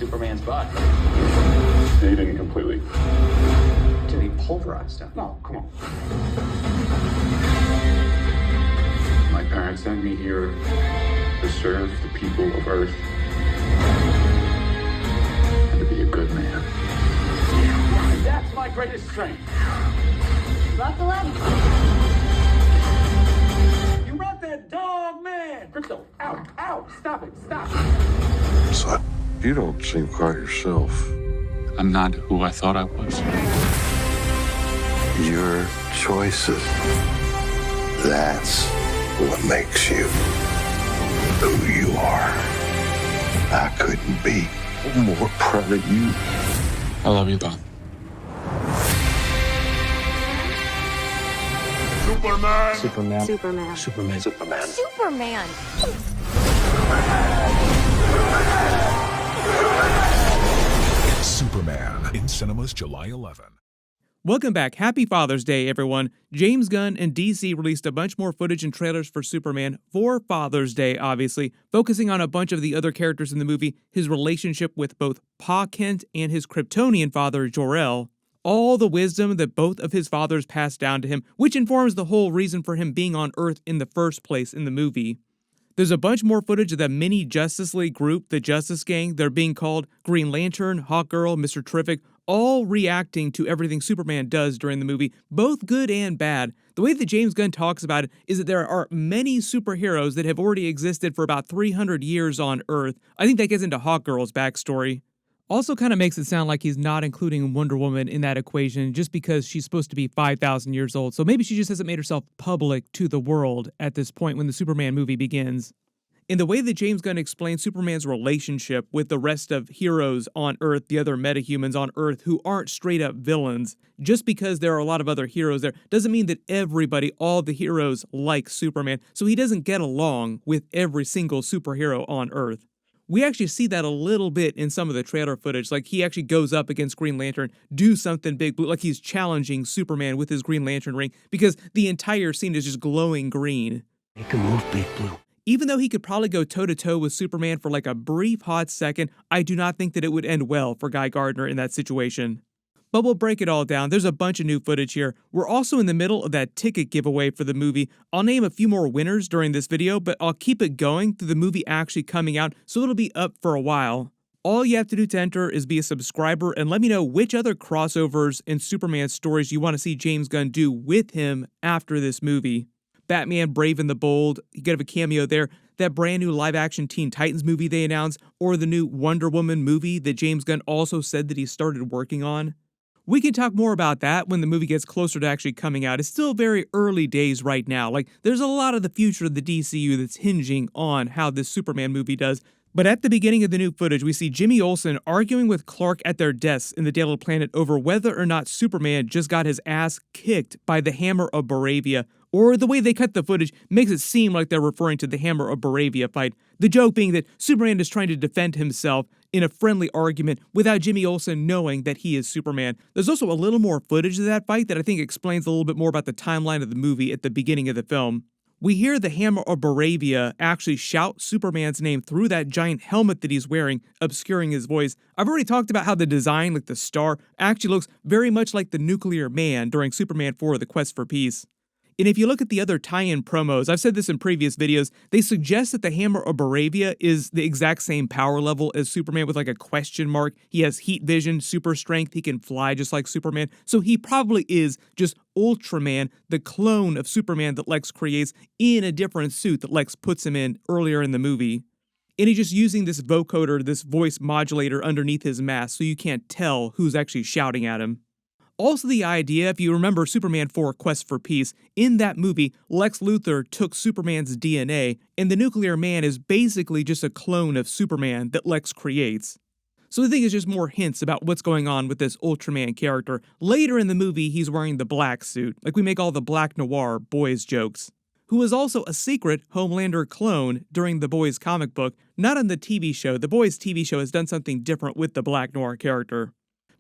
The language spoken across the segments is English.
Superman's body. They didn't completely. Did he pulverize him? No, come on. My parents sent me here to serve the people of Earth and to be a good man. That's my greatest strength. Buckle up. You brought that dog, man. Krypto, out, out. Stop it, stop. Son, you don't seem quite yourself. I'm not who I thought I was. Your choices. That's what makes you who you are. I couldn't be more proud of you. I love you, Bob. Superman. Superman in cinemas July 11. Welcome back. Happy Father's Day, everyone. James Gunn and DC released a bunch more footage and trailers for Superman for Father's Day, obviously, focusing on a bunch of the other characters in the movie, his relationship with both Pa Kent and his Kryptonian father, Jor-El, all the wisdom that both of his fathers passed down to him, which informs the whole reason for him being on Earth in the first place in the movie. There's a bunch more footage of the mini Justice League group, the Justice Gang. They're being called Green Lantern, Hawkgirl, Mr. Terrific, all reacting to everything Superman does during the movie, both good and bad. The way that James Gunn talks about it is that there are many superheroes that have already existed for about 300 years on Earth. I think that gets into Hawkgirl's backstory. Also kind of makes it sound like he's not including Wonder Woman in that equation just because she's supposed to be 5,000 years old. So maybe she just hasn't made herself public to the world at this point when the Superman movie begins. In the way that James Gunn explains Superman's relationship with the rest of heroes on Earth, the other metahumans on Earth who aren't straight up villains, just because there are a lot of other heroes there doesn't mean that everybody, all the heroes, like Superman. So he doesn't get along with every single superhero on Earth. We actually see that a little bit in some of the trailer footage, like he actually goes up against Green Lantern, do something big, like he's challenging Superman with his Green Lantern ring, because the entire scene is just glowing green. Make a move, Big Blue. Even though he could probably go toe-to-toe with Superman for like a brief hot second, I do not think that it would end well for Guy Gardner in that situation. But we'll break it all down. There's a bunch of new footage here. We're also in the middle of that ticket giveaway for the movie. I'll name a few more winners during this video, but I'll keep it going through the movie actually coming out, so it'll be up for a while. All you have to do to enter is be a subscriber and let me know which other crossovers and Superman stories you want to see James Gunn do with him after this movie. Batman Brave and the Bold, you could have a cameo there, that brand new live-action Teen Titans movie they announced, or the new Wonder Woman movie that James Gunn also said that he started working on. We can talk more about that when the movie gets closer to actually coming out. It's still very early days right now. Like, there's a lot of the future of the DCU that's hinging on how this Superman movie does. But at the beginning of the new footage, we see Jimmy Olsen arguing with Clark at their desks in the Daily Planet over whether or not Superman just got his ass kicked by the Hammer of Baravia, or the way they cut the footage makes it seem like they're referring to the Hammer of Baravia fight. The joke being that Superman is trying to defend himself in a friendly argument without Jimmy Olsen knowing that he is Superman. There's also a little more footage of that fight that I think explains a little bit more about the timeline of the movie at the beginning of the film. We hear the Hammer of Baravia actually shout Superman's name through that giant helmet that he's wearing, obscuring his voice. I've already talked about how the design, like the star, actually looks very much like the Nuclear Man during Superman 4: The Quest for Peace. And if you look at the other tie-in promos, I've said this in previous videos, they suggest that the Hammer of Baravia is the exact same power level as Superman with like a question mark. He has heat vision, super strength, he can fly just like Superman. So he probably is just Ultraman, the clone of Superman that Lex creates in a different suit that Lex puts him in earlier in the movie. And he's just using this vocoder, this voice modulator underneath his mask so you can't tell who's actually shouting at him. Also the idea, if you remember Superman 4: Quest for Peace, in that movie, Lex Luthor took Superman's DNA, and the Nuclear Man is basically just a clone of Superman that Lex creates. So I think it's just more hints about what's going on with this Ultraman character. Later in the movie, he's wearing the black suit, like we make all the Black Noir boys jokes. Who is also a secret Homelander clone during the Boys comic book, not on the TV show. The Boys TV show has done something different with the Black Noir character.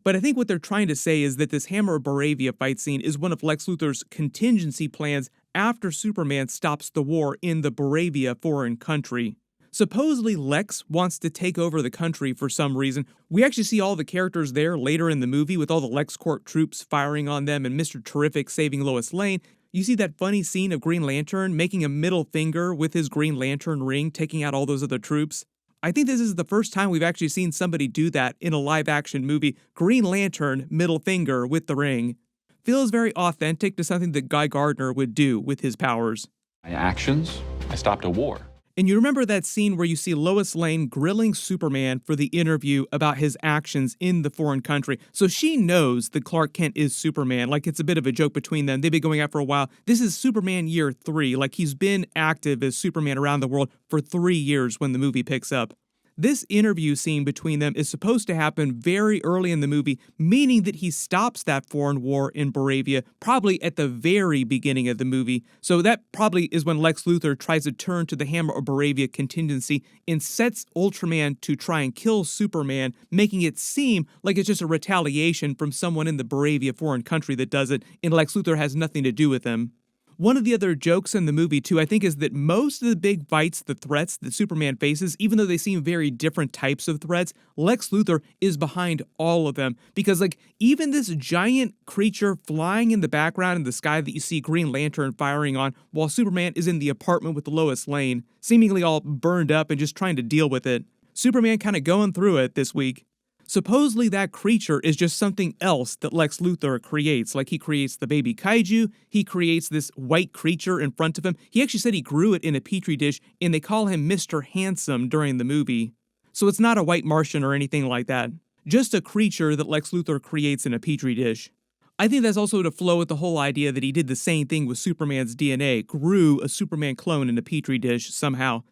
But I think what they're trying to say is that this Hammer of Baravia fight scene is one of Lex Luthor's contingency plans after Superman stops the war in the Baravia foreign country. Supposedly Lex wants to take over the country for some reason. We actually see all the characters there later in the movie with all the LexCorp troops firing on them and Mr. Terrific saving Lois Lane. You see that funny scene of Green Lantern making a middle finger with his Green Lantern ring, taking out all those other troops. I think this is the first time we've actually seen somebody do that in a live-action movie. Green Lantern, middle finger with the ring. Feels very authentic to something that Guy Gardner would do with his powers. My actions, I stopped a war. And you remember that scene where you see Lois Lane grilling Superman for the interview about his actions in the foreign country. So she knows that Clark Kent is Superman. Like, it's a bit of a joke between them. They've been going out for a while. This is Superman year 3. Like, he's been active as Superman around the world for 3 years when the movie picks up. This interview scene between them is supposed to happen very early in the movie, meaning that he stops that foreign war in Baravia probably at the very beginning of the movie. So that probably is when Lex Luthor tries to turn to the Hammer of Baravia contingency and sets Ultraman to try and kill Superman, making it seem like it's just a retaliation from someone in the Baravia foreign country that does it, and Lex Luthor has nothing to do with him. One of the other jokes in the movie, too, I think, is that most of the big fights, the threats that Superman faces, even though they seem very different types of threats, Lex Luthor is behind all of them. Because, like, even this giant creature flying in the background in the sky that you see Green Lantern firing on, while Superman is in the apartment with Lois Lane, seemingly all burned up and just trying to deal with it. Superman kind of going through it this week. Supposedly that creature is just something else that Lex Luthor creates. Like, he creates the baby kaiju, he creates this white creature in front of him. He actually said he grew it in a petri dish, and they call him Mr. Handsome during the movie. So it's not a white Martian or anything like that. Just a creature that Lex Luthor creates in a petri dish. I think that's also to flow with the whole idea that he did the same thing with Superman's DNA, grew a Superman clone in a petri dish somehow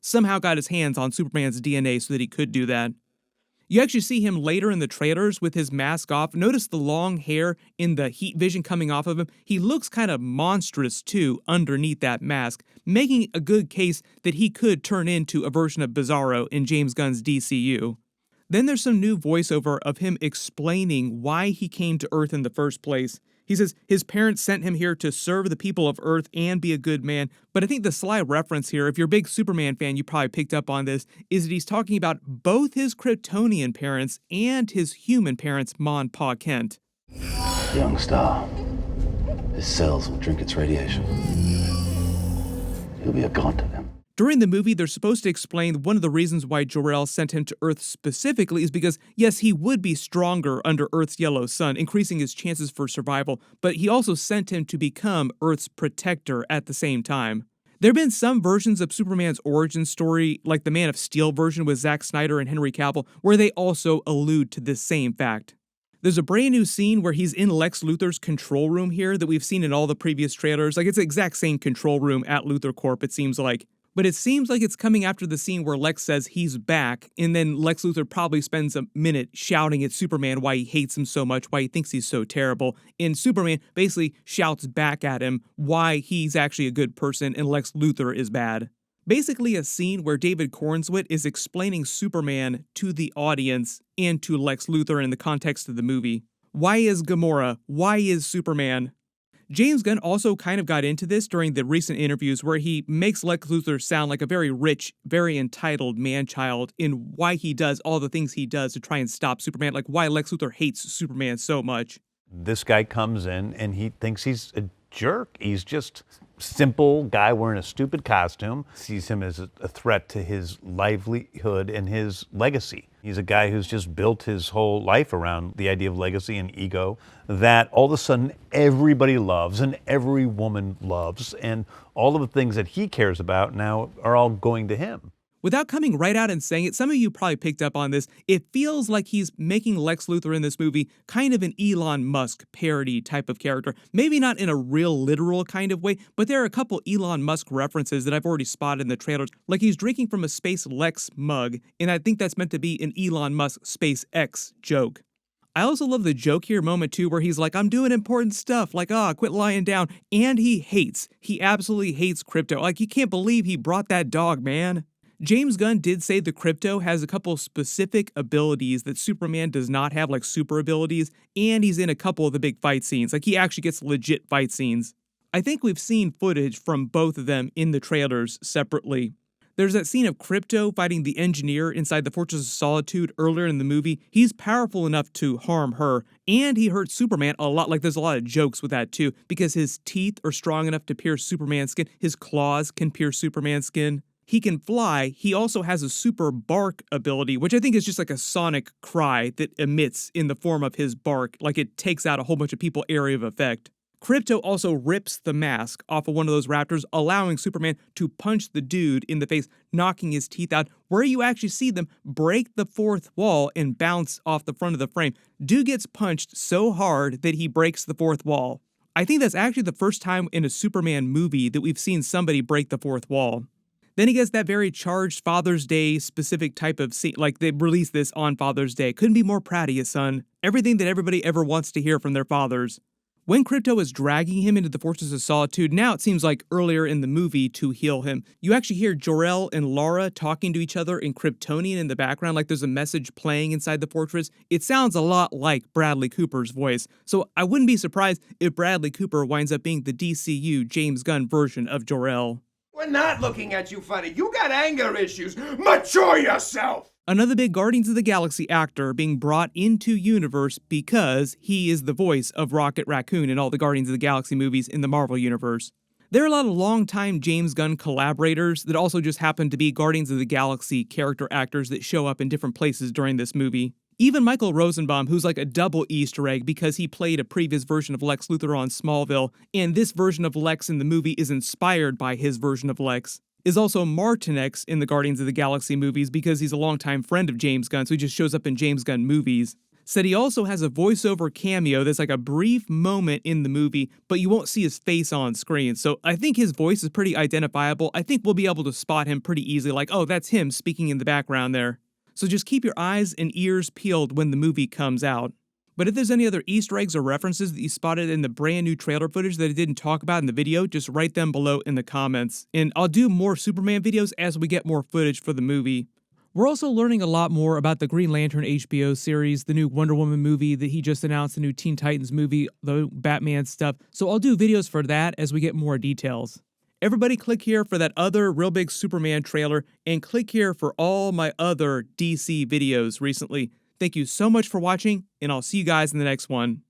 got his hands on Superman's DNA so that he could do that. You actually see him later in the trailers with his mask off. Notice the long hair in the heat vision coming off of him. He looks kind of monstrous, too, underneath that mask, making a good case that he could turn into a version of Bizarro in James Gunn's DCU. Then there's some new voiceover of him explaining why he came to Earth in the first place. He says his parents sent him here to serve the people of Earth and be a good man. But I think the sly reference here, if you're a big Superman fan, you probably picked up on this, is that he's talking about both his Kryptonian parents and his human parents, Ma and Pa Kent. Young star. His cells will drink its radiation. He'll be a god to them. During the movie, they're supposed to explain one of the reasons why Jor-El sent him to Earth specifically is because, yes, he would be stronger under Earth's yellow sun, increasing his chances for survival, but he also sent him to become Earth's protector at the same time. There have been some versions of Superman's origin story, like the Man of Steel version with Zack Snyder and Henry Cavill, where they also allude to this same fact. There's a brand new scene where he's in Lex Luthor's control room here that we've seen in all the previous trailers. Like, it's the exact same control room at Luthor Corp, it seems like. But it seems like it's coming after the scene where Lex says he's back, and then Lex Luthor probably spends a minute shouting at Superman why he hates him so much, why he thinks he's so terrible. And Superman basically shouts back at him why he's actually a good person and Lex Luthor is bad. Basically a scene where David Corenswet is explaining Superman to the audience and to Lex Luthor in the context of the movie. Why is Gamora? Why is Superman? James Gunn also kind of got into this during the recent interviews where he makes Lex Luthor sound like a very rich, very entitled man-child in why he does all the things he does to try and stop Superman, like why Lex Luthor hates Superman so much. This guy comes in and he thinks he's a jerk. He's just simple guy wearing a stupid costume, sees him as a threat to his livelihood and his legacy. He's a guy who's just built his whole life around the idea of legacy and ego that all of a sudden everybody loves and every woman loves, and all of the things that he cares about now are all going to him. Without coming right out and saying it, some of you probably picked up on this, it feels like he's making Lex Luthor in this movie kind of an Elon Musk parody type of character. Maybe not in a real literal kind of way, but there are a couple Elon Musk references that I've already spotted in the trailers, like he's drinking from a Space Lex mug, and I think that's meant to be an Elon Musk SpaceX joke. I also love the joke here moment too where he's like, I'm doing important stuff, like, quit lying down, and he absolutely hates Krypto. Like, you can't believe he brought that dog, man. James Gunn did say the Krypto has a couple specific abilities that Superman does not have, like super abilities, and he's in a couple of the big fight scenes. Like, he actually gets legit fight scenes. I think we've seen footage from both of them in the trailers separately. There's that scene of Krypto fighting the engineer inside the Fortress of Solitude earlier in the movie. He's powerful enough to harm her, and he hurts Superman a lot. Like, there's a lot of jokes with that too, because his teeth are strong enough to pierce Superman's skin. His claws can pierce Superman's skin. He can fly. He also has a super bark ability, which I think is just like a sonic cry that emits in the form of his bark, like it takes out a whole bunch of people area of effect. Krypto also rips the mask off of one of those raptors, allowing Superman to punch the dude in the face, knocking his teeth out, where you actually see them break the fourth wall and bounce off the front of the frame. Dude gets punched so hard that he breaks the fourth wall. I think that's actually the first time in a Superman movie that we've seen somebody break the fourth wall. Then he gets that very charged Father's Day specific type of scene, like they released this on Father's Day. Couldn't be more proud of you, son. Everything that everybody ever wants to hear from their fathers. When Krypto is dragging him into the Fortress of Solitude, now it seems like earlier in the movie to heal him, you actually hear Jor-El and Lara talking to each other in Kryptonian in the background, like there's a message playing inside the fortress. It sounds a lot like Bradley Cooper's voice, so I wouldn't be surprised if Bradley Cooper winds up being the DCU James Gunn version of Jor-El. We're not looking at you funny. You got anger issues. Mature yourself! Another big Guardians of the Galaxy actor being brought into universe because he is the voice of Rocket Raccoon in all the Guardians of the Galaxy movies in the Marvel Universe. There are a lot of longtime James Gunn collaborators that also just happen to be Guardians of the Galaxy character actors that show up in different places during this movie. Even Michael Rosenbaum, who's like a double Easter egg because he played a previous version of Lex Luthor on Smallville, and this version of Lex in the movie is inspired by his version of Lex, is also Martinex in the Guardians of the Galaxy movies because he's a longtime friend of James Gunn, so he just shows up in James Gunn movies. Said he also has a voiceover cameo that's like a brief moment in the movie, but you won't see his face on screen, so I think his voice is pretty identifiable. I think we'll be able to spot him pretty easily, like, oh, that's him speaking in the background there. So just keep your eyes and ears peeled when the movie comes out. But if there's any other Easter eggs or references that you spotted in the brand new trailer footage that I didn't talk about in the video, just write them below in the comments. And I'll do more Superman videos as we get more footage for the movie. We're also learning a lot more about the Green Lantern HBO series, the new Wonder Woman movie that he just announced, the new Teen Titans movie, the Batman stuff. So I'll do videos for that as we get more details. Everybody click here for that other real big Superman trailer, and click here for all my other DC videos recently. Thank you so much for watching, and I'll see you guys in the next one.